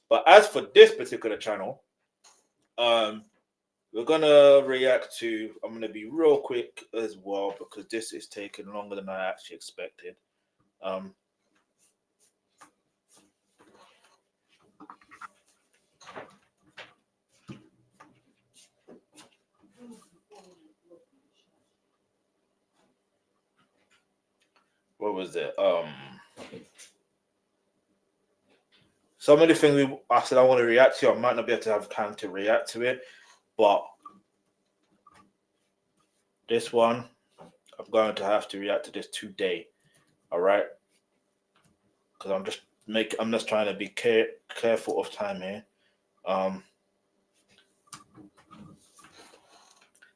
But as for this particular channel, we're gonna react to. I'm gonna be real quick as well because this is taking longer than I actually expected. What was it? Some of the things I said I want to react to, I might not be able to have time to react to it, but this one, I'm going to have to react to this today. All right, because I'm just trying to be careful of time here.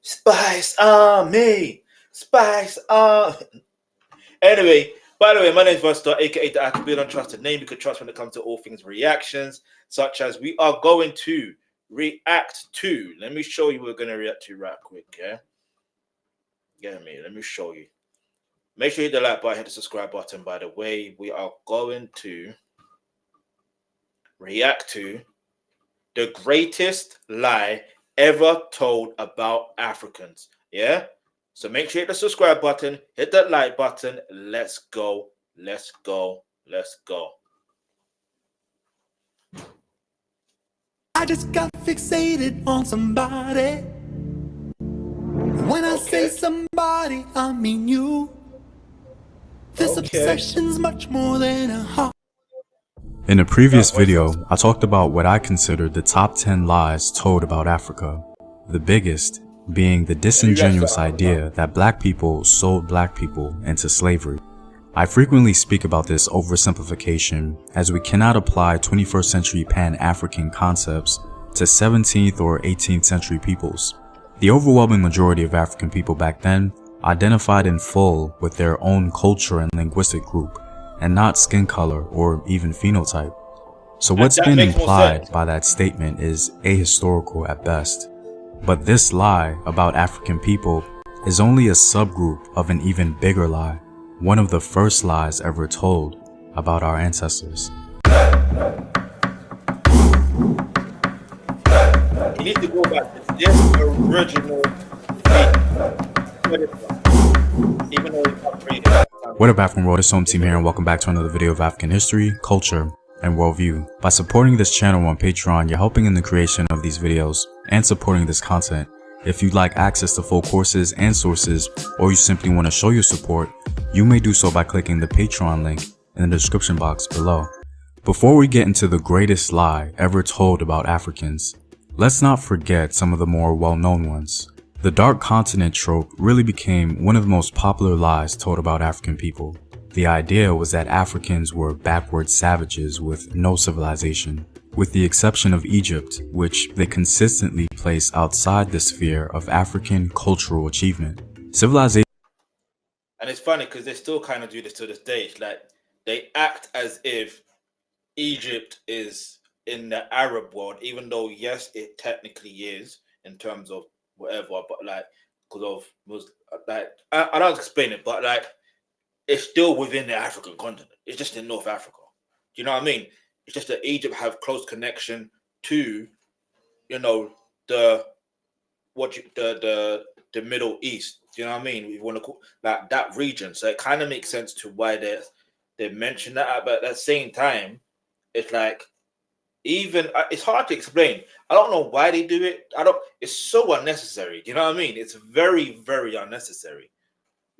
Spice on me, spice on. Anyway, by the way, my name is Versta, aka the Alkebulan Trust, a name you can trust when it comes to all things reactions, such as we are going to react to. Let me show you what we're going to react to right quick, yeah? Get me, let me show you. Make sure you hit the like button, hit the subscribe button, by the way. We are going to react to the greatest lie ever told about Africans, yeah? So make sure you hit the subscribe button, hit that like button. Let's go, let's go, let's go. I just got fixated on somebody. When I say somebody, I mean you. This obsession's much more than a heart. In a previous video, I talked about what I considered the top 10 lies told about Africa. The biggest being the disingenuous idea that black people sold black people into slavery. I frequently speak about this oversimplification as we cannot apply 21st century Pan-African concepts to 17th or 18th century peoples. The overwhelming majority of African people back then identified in full with their own culture and linguistic group, and not skin color or even phenotype. So what's been implied by that statement is ahistorical at best. But this lie about African people is only a subgroup of an even bigger lie, one of the first lies ever told about our ancestors. You need to go back to this original even though it's not created. What up, African world? It's HomeTeam here, and welcome back to another video of African history, culture, and worldview. By supporting this channel on Patreon, you're helping in the creation of these videos and supporting this content. If you'd like access to full courses and sources, or you simply want to show your support, you may do so by clicking the Patreon link in the description box below. Before we get into the greatest lie ever told about Africans, let's not forget some of the more well-known ones. The dark continent trope really became one of the most popular lies told about African people. The idea was that Africans were backward savages with no civilization, with the exception of Egypt, which they consistently place outside the sphere of African cultural achievement. Civilization. And it's funny because they still kind of do this to this day. It's like they act as if Egypt is in the Arab world, even though yes, it technically is in terms of whatever, but like because of like I don't explain it, but like it's still within the African continent. It's just in North Africa. Do you know what I mean? It's just that Egypt have close connection to, you know, the Middle East. Do you know what I mean? We want to call like that region. So it kind of makes sense to why they mention that, but at the same time, it's like even it's hard to explain. I don't know why they do it. It's so unnecessary. Do you know what I mean? It's very, very unnecessary.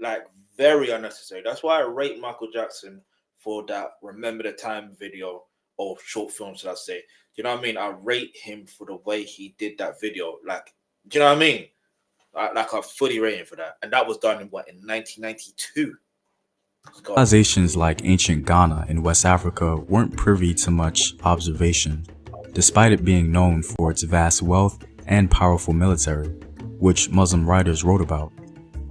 Like very unnecessary. That's why I rate Michael Jackson for that Remember the Time video or short film, should I say. Do you know what I mean? I rate him for the way he did that video. Like, do you know what I mean? Like I fully rate him for that. And that was done in 1992. Civilizations like ancient Ghana in West Africa weren't privy to much observation, despite it being known for its vast wealth and powerful military, which Muslim writers wrote about.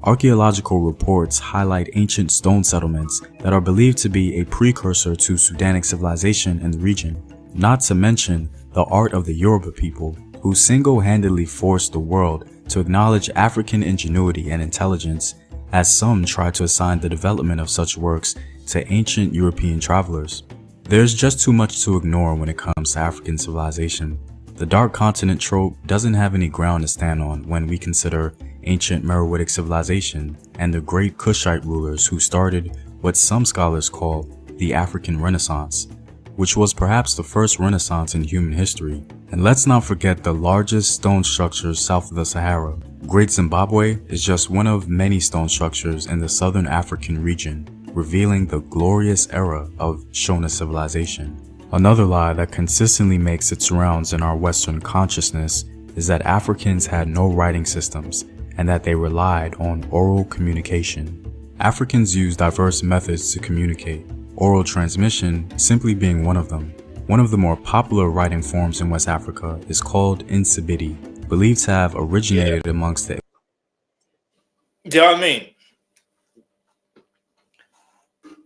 Archaeological reports highlight ancient stone settlements that are believed to be a precursor to Sudanic civilization in the region, not to mention the art of the Yoruba people, who single-handedly forced the world to acknowledge African ingenuity and intelligence, as some try to assign the development of such works to ancient European travelers. There's just too much to ignore when it comes to African civilization. The Dark Continent trope doesn't have any ground to stand on when we consider ancient Meroitic civilization and the great Kushite rulers who started what some scholars call the African Renaissance, which was perhaps the first Renaissance in human history. And let's not forget the largest stone structures south of the Sahara. Great Zimbabwe is just one of many stone structures in the southern African region, revealing the glorious era of Shona civilization. Another lie that consistently makes its rounds in our Western consciousness is that Africans had no writing systems and that they relied on oral communication. Africans used diverse methods to communicate, oral transmission simply being one of them. One of the more popular writing forms in West Africa is called Nsibidi, believed to have originated amongst the... Do you know what I mean?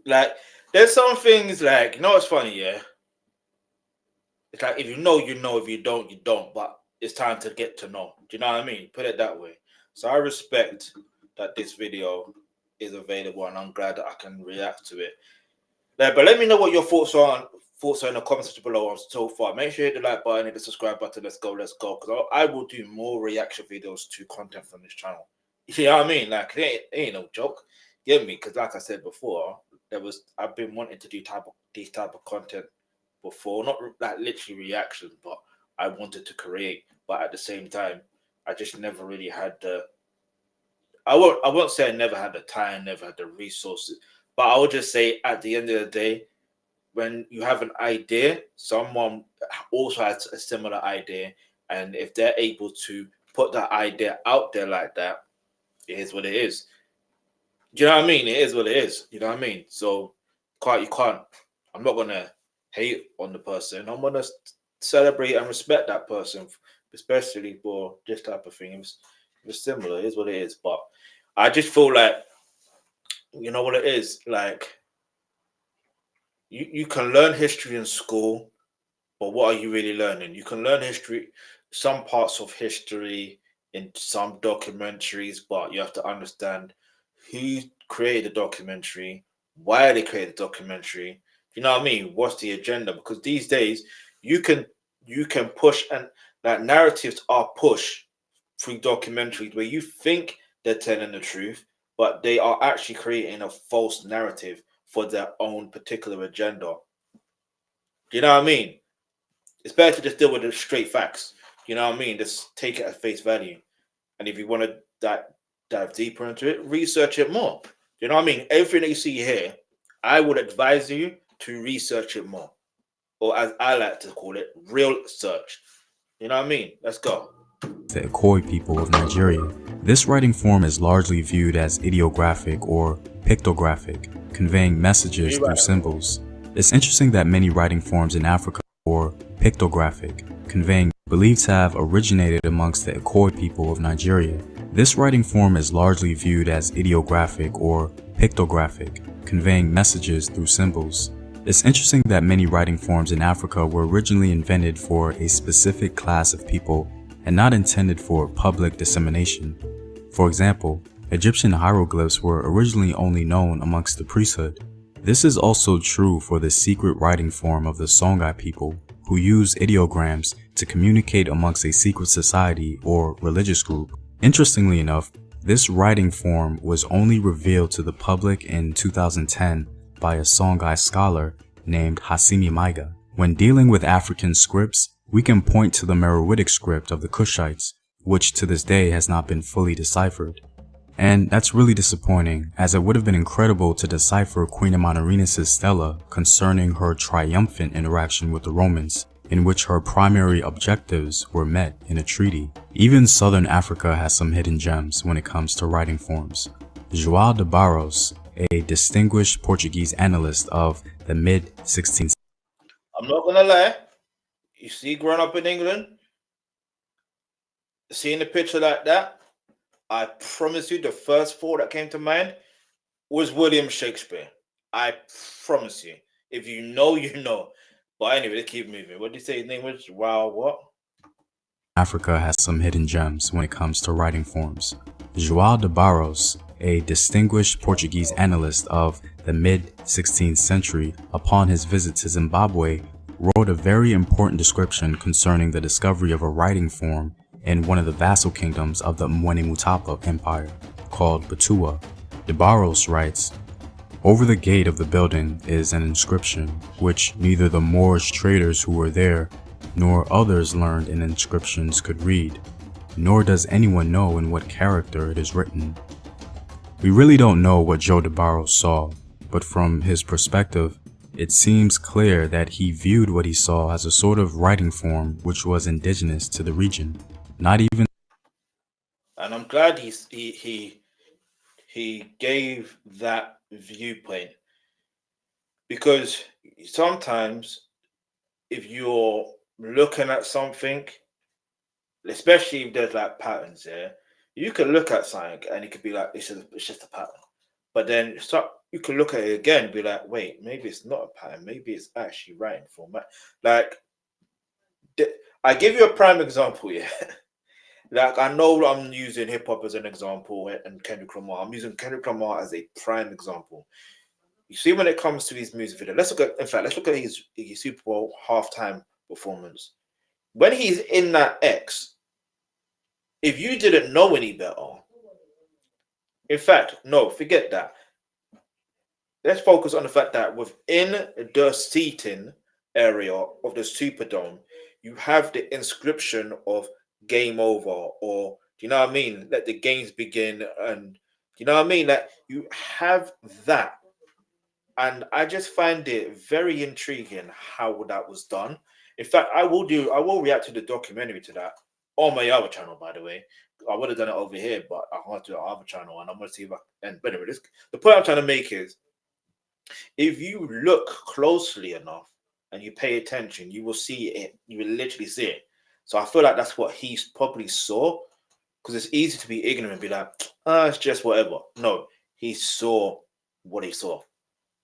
Like, there's some things like, you know what's funny, yeah? It's like, if you know, you know. If you don't, you don't. But it's time to get to know. Do you know what I mean? Put it that way. So I respect that this video is available, and I'm glad that I can react to it. Like, but let me know what your thoughts are in the comments section below so far. Make sure you hit the like button, hit the subscribe button. Let's go. Because I will do more reaction videos to content from this channel. You know what I mean? Like, it ain't no joke. Get me? Because like I said before, I've been wanting to do these type of content before, not like literally reactions, but I wanted to create. But at the same time, I just never really had the. I won't say I never had the time, never had the resources, but I would just say at the end of the day, when you have an idea, someone also has a similar idea, and if they're able to put that idea out there like that, it is what it is. Do you know what I mean? It is what it is. You know what I mean? So you can't. I'm not gonna hate on the person. I'm gonna celebrate and respect that person, especially for this type of thing. It's similar. It is what it is. But I just feel like, you know what it is. Like, you can learn history in school, but what are you really learning? You can learn history, some parts of history in some documentaries, but you have to understand who created the documentary, why they created the documentary. You know what I mean? What's the agenda? Because these days you can push, and like narratives are pushed through documentaries where you think they're telling the truth, but they are actually creating a false narrative for their own particular agenda. You know what I mean? It's better to just deal with the straight facts. You know what I mean? Just take it at face value. And if you want to dive deeper into it, research it more. You know what I mean? Everything that you see here, I would advise you to research it more. Or as I like to call it, real search. You know what I mean? Let's go. The Ikoi people of Nigeria. This writing form is largely viewed as ideographic or pictographic, conveying messages through symbols. It's interesting that many writing forms in Africa or pictographic, conveying, believed to have originated amongst the Ikoi people of Nigeria. This writing form is largely viewed as ideographic or pictographic, conveying messages through symbols. It's interesting that many writing forms in Africa were originally invented for a specific class of people and not intended for public dissemination. For example, Egyptian hieroglyphs were originally only known amongst the priesthood. This is also true for the secret writing form of the Songhai people, who use ideograms to communicate amongst a secret society or religious group. Interestingly enough, this writing form was only revealed to the public in 2010 by a Songhai scholar named Hassimi Maiga. When dealing with African scripts, we can point to the Meroitic script of the Kushites, which to this day has not been fully deciphered. And that's really disappointing, as it would have been incredible to decipher Queen Amanirenas' stela concerning her triumphant interaction with the Romans, in which her primary objectives were met in a treaty. Even Southern Africa has some hidden gems when it comes to writing forms. João de Barros, a distinguished Portuguese analyst of the mid-16th. I'm not gonna lie. You see, growing up in England, seeing a picture like that, I promise you the first thought that came to mind was William Shakespeare. I promise you. If you know, you know. But anyway, let's keep moving. What did you say his name was? Wow, what? Africa has some hidden gems when it comes to writing forms. João de Barros, a distinguished Portuguese analyst of the mid-16th century, upon his visit to Zimbabwe, wrote a very important description concerning the discovery of a writing form in one of the vassal kingdoms of the Mwenimutapa Empire, called Batua. De Barros writes, "Over the gate of the building is an inscription, which neither the Moorish traders who were there, nor others learned in inscriptions could read, nor does anyone know in what character it is written." We really don't know what João de Barros saw, but from his perspective, it seems clear that he viewed what he saw as a sort of writing form which was indigenous to the region, not even. And I'm glad he gave that viewpoint, because sometimes if you're looking at something, especially if there's like patterns there, you can look at something and it could be like it's just a pattern, but then you can look at it again and be like, wait, maybe it's not a pattern, maybe it's actually writing format. Like, I give you a prime example, yeah. Like, I know I'm using hip hop as an example and Kendrick Lamar. I'm using Kendrick Lamar as a prime example. You see, when it comes to his music video, let's look at his Super Bowl halftime performance. When he's in that X, if you didn't know any better, in fact, no, forget that. Let's focus on the fact that within the seating area of the Superdome, you have the inscription of "Game Over," or do you know what I mean? Let the games begin, and do you know what I mean? That you have that, and I just find it very intriguing how that was done. In fact, I will react to the documentary to that on my other channel, by the way. I would have done it over here, but I can't do it on our other channel, and I'm gonna see if I can. But anyway, the point I'm trying to make is, if you look closely enough and you pay attention, you will see it. You will literally see it. So I feel like that's what he probably saw, because it's easy to be ignorant and be like, it's just whatever. No, he saw what he saw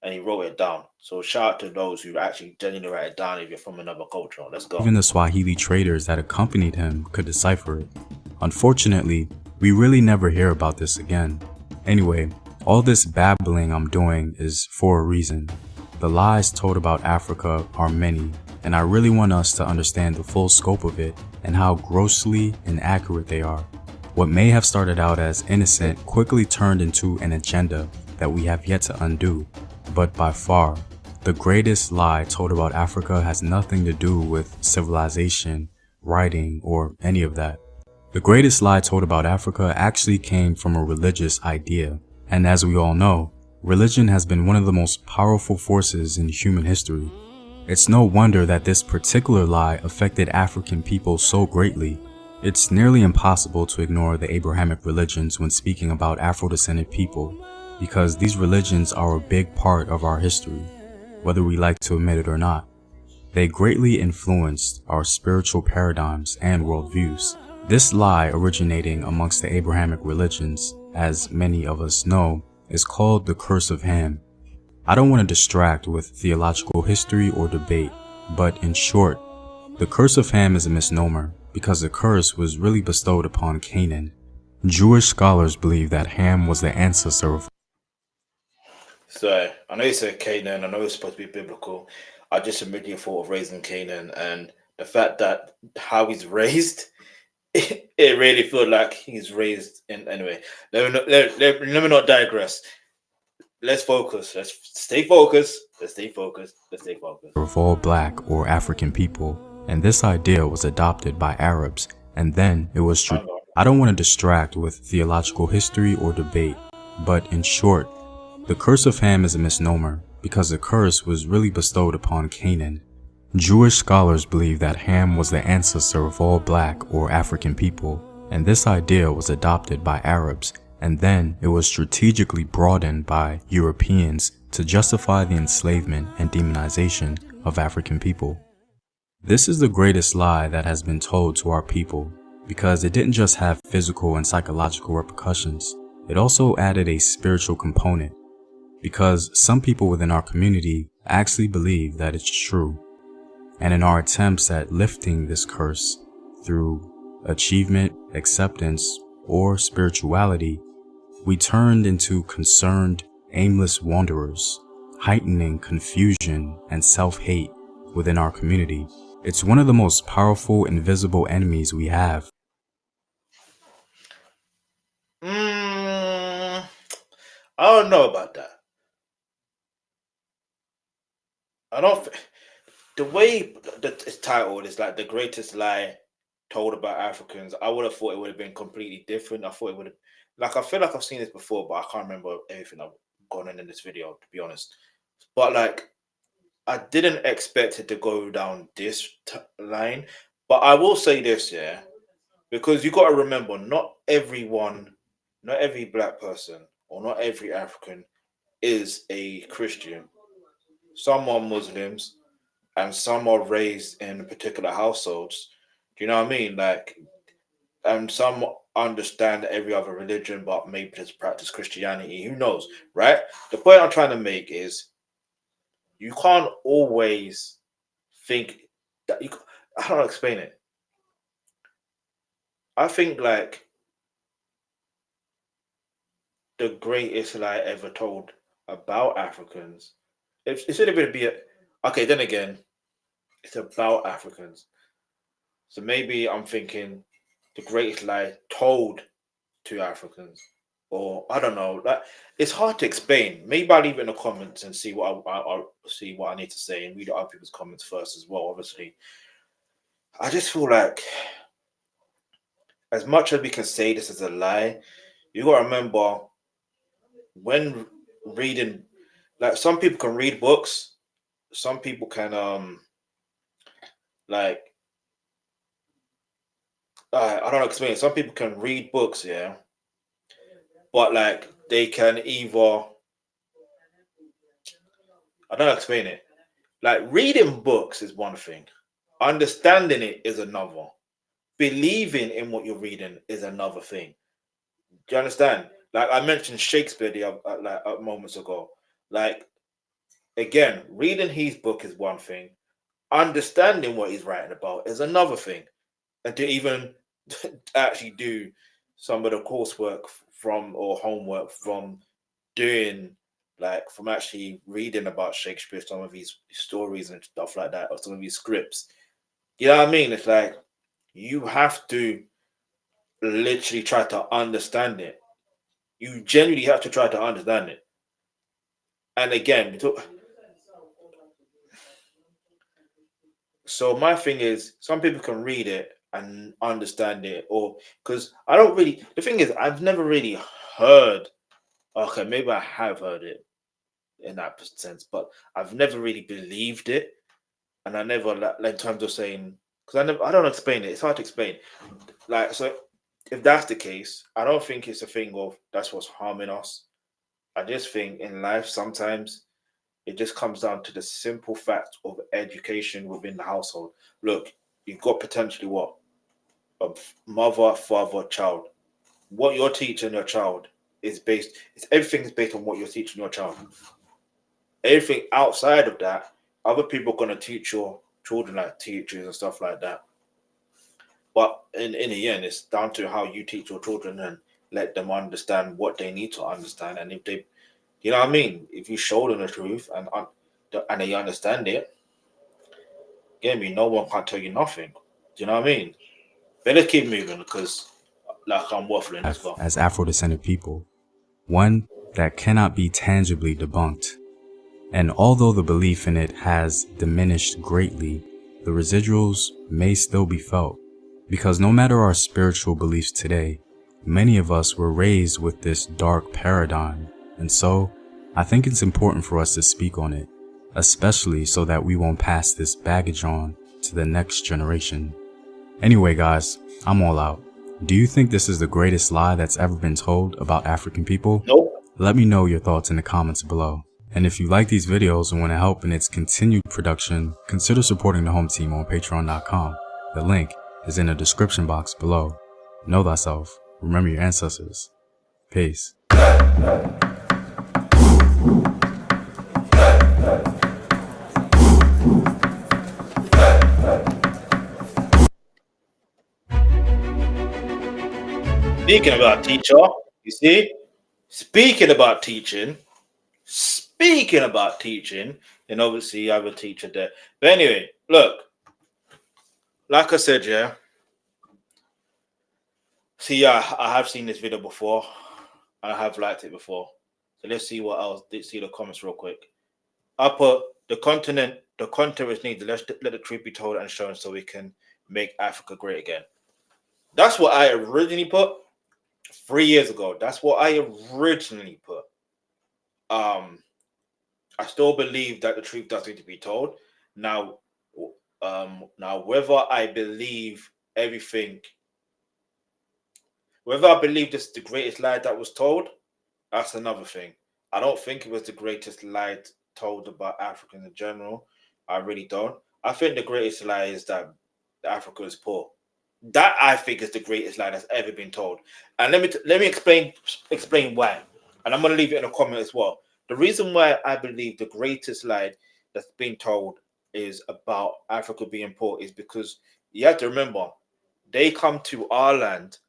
and he wrote it down. So shout out to those who actually genuinely write it down if you're from another culture. Let's go. Even the Swahili traders that accompanied him could decipher it. Unfortunately, we really never hear about this again. Anyway, all this babbling I'm doing is for a reason. The lies told about Africa are many, and I really want us to understand the full scope of it and how grossly inaccurate they are. What may have started out as innocent quickly turned into an agenda that we have yet to undo. But by far, the greatest lie told about Africa has nothing to do with civilization, writing, or any of that. The greatest lie told about Africa actually came from a religious idea. And as we all know, religion has been one of the most powerful forces in human history. It's no wonder that this particular lie affected African people so greatly. It's nearly impossible to ignore the Abrahamic religions when speaking about Afro-descended people, because these religions are a big part of our history, whether we like to admit it or not. They greatly influenced our spiritual paradigms and worldviews. This lie, originating amongst the Abrahamic religions, as many of us know, is called the curse of Ham. I don't want to distract with theological history or debate, but in short, the curse of Ham is a misnomer because the curse was really bestowed upon Canaan. Jewish scholars believe that Ham was the ancestor of. So I know you said Canaan. I know it's supposed to be biblical. I just immediately thought of raising Canaan, and the fact that how he's raised, it really felt like he's raised in. Anyway, let me not digress. Let's focus. Let's stay focused. Let's stay focused. Let's stay focused. Of all black or African people, and this idea was adopted by Arabs, and then it was true. I don't want to distract with theological history or debate, but in short, the curse of Ham is a misnomer because the curse was really bestowed upon Canaan. Jewish scholars believe that Ham was the ancestor of all black or African people, and this idea was adopted by Arabs, and then it was strategically broadened by Europeans to justify the enslavement and demonization of African people. This is the greatest lie that has been told to our people, because it didn't just have physical and psychological repercussions, it also added a spiritual component, because some people within our community actually believe that it's true. And in our attempts at lifting this curse through achievement, acceptance, or spirituality, we turned into concerned, aimless wanderers, heightening confusion and self-hate within our community. It's one of the most powerful invisible enemies we have. I don't know about that. I don't. The way that it's titled is like the greatest lie told about Africans. I would have thought it would have been completely different. I thought it would have, like, I feel like I've seen this before, but I can't remember everything I've gone in this video, to be honest. But like, I didn't expect it to go down this line. But I will say this, yeah, because you got to remember, not every black person or not every African is a Christian. Some are Muslims and some are raised in particular households. Do you know what I mean? Like, and some understand every other religion, but maybe just practice Christianity. Who knows, right? The point I'm trying to make is you can't always think that you. How do I explain it? I think like the greatest lie ever told about Africans. It should have been okay. Then again, it's about Africans. So maybe I'm thinking the greatest lie told to Africans, or I don't know. Like, it's hard to explain. Maybe I'll leave it in the comments and see what I'll see what I need to say and read other people's comments first as well. Obviously, I just feel like as much as we can say this is a lie, you gotta remember when reading. Like, some people can read books, some people can like I don't know explain. Some people can read books, yeah, but like they can either I don't know explain it. Like, reading books is one thing, understanding it is another. Believing in what you're reading is another thing. Do you understand? Like, I mentioned Shakespeare moments ago. Like, again, reading his book is one thing. Understanding what he's writing about is another thing. And to even actually do some of the coursework from or homework from doing, like, from actually reading about Shakespeare, some of his stories and stuff like that, or some of his scripts. You know what I mean? It's like you have to literally try to understand it. You genuinely have to try to understand it. And again, so my thing is, some people can read it and understand it, or because I don't really. The thing is, I've never really heard. Okay, maybe I have heard it in that sense, but I've never really believed it, and I never like in terms of saying, because I don't explain it. It's hard to explain. Like, so if that's the case, I don't think it's a thing of that's what's harming us. I just think in life sometimes it just comes down to the simple fact of education within the household. Look, you've got potentially what? A mother, father, child. What you're teaching your child is based, everything is based on what you're teaching your child. Everything outside of that, other people are going to teach your children, like teachers and stuff like that. But in the end, it's down to how you teach your children and let them understand what they need to understand. And if they, you know what I mean? If you show them the truth and they understand it, again, no one can tell you nothing. Do you know what I mean? Better keep moving because, like, I'm waffling as well. As Afro-descended people, one that cannot be tangibly debunked. And although the belief in it has diminished greatly, the residuals may still be felt. Because no matter our spiritual beliefs today, many of us were raised with this dark paradigm. And so, I think it's important for us to speak on it, especially so that we won't pass this baggage on to the next generation. Anyway, guys, I'm all out. Do you think this is the greatest lie that's ever been told about African people? Nope. Let me know your thoughts in the comments below. And if you like these videos and want to help in its continued production, consider supporting the Home Team on patreon.com. The link is in the description box below. Know thyself. Remember your ancestors. Peace. Speaking about teacher, you see, speaking about teaching, and obviously you have a teacher there. But anyway, look, like I said, yeah. See, yeah, I have seen this video before. I have liked it before. So let's see what else. Let's see the comments real quick. I put the content is needed. Let the truth be told and shown so we can make Africa great again. That's what I originally put 3 years ago. That's what I originally put. I still believe that the truth does need to be told. Now, now whether I believe everything, whether I believe this is the greatest lie that was told, that's another thing. I don't think it was the greatest lie told about Africans in general. I really don't. I think the greatest lie is that Africa is poor. That I think is the greatest lie that's ever been told. And let me explain why. And I'm gonna leave it in a comment as well. The reason why I believe the greatest lie that's been told is about Africa being poor is because you have to remember they come to our land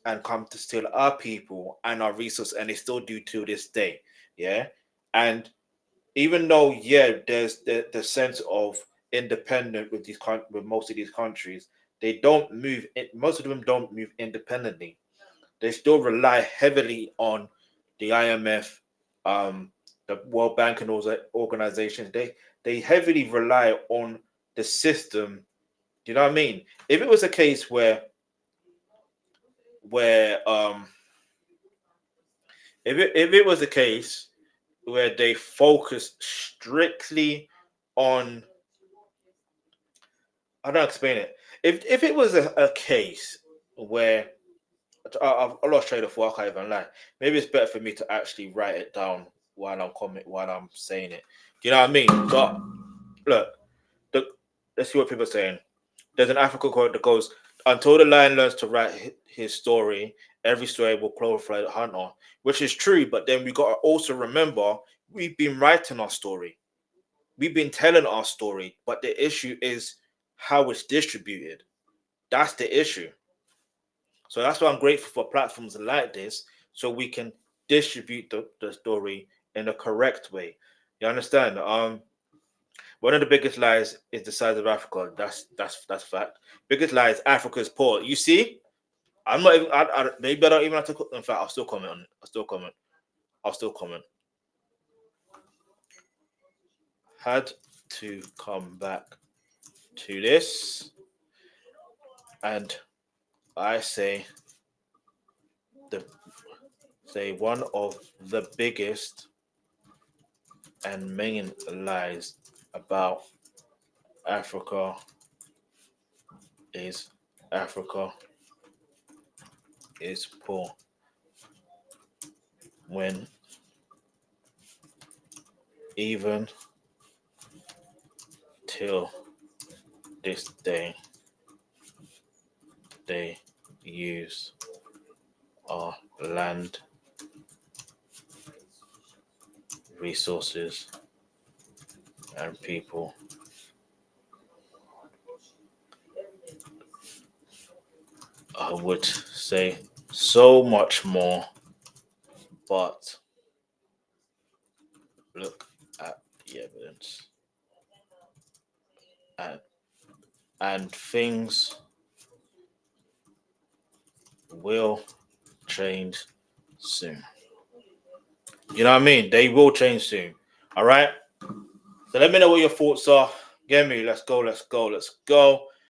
and come to steal our people and our resources, and they still do to this day. Yeah. And even though, yeah, there's the sense of independent with with most of these countries, they don't move. Most of them don't move independently. They still rely heavily on the IMF, the World Bank, and those organizations. They heavily rely on the system. Do you know what I mean? If it was a case where if it was a case where they focus strictly on, I don't explain it. If it was a case where I lost train of thought, I can't even lie. Maybe it's better for me to actually write it down while I'm saying it. Do you know what I mean? So look, let's see what people are saying. There's an African quote that goes, "Until the lion learns to write his story, every story will glorify the hunter," which is true. But then we got to also remember we've been writing our story, we've been telling our story, but the issue is how it's distributed. That's the issue. So that's why I'm grateful for platforms like this, so we can distribute the story in the correct way. You understand? One of the biggest lies is the size of Africa. That's fact. Biggest lie is Africa is poor. You see, I'm not even. Maybe I don't even have to. In fact, I'll still comment on it. I'll still comment. Had to come back to this, and I say one of the biggest and main lies about Africa is Africa is poor, when even till this day they use our land, resources, and people. I would say so much more, but look at the evidence. And things will change soon. You know what I mean? They will change soon. All right. So let me know what your thoughts are. Get me. Let's go.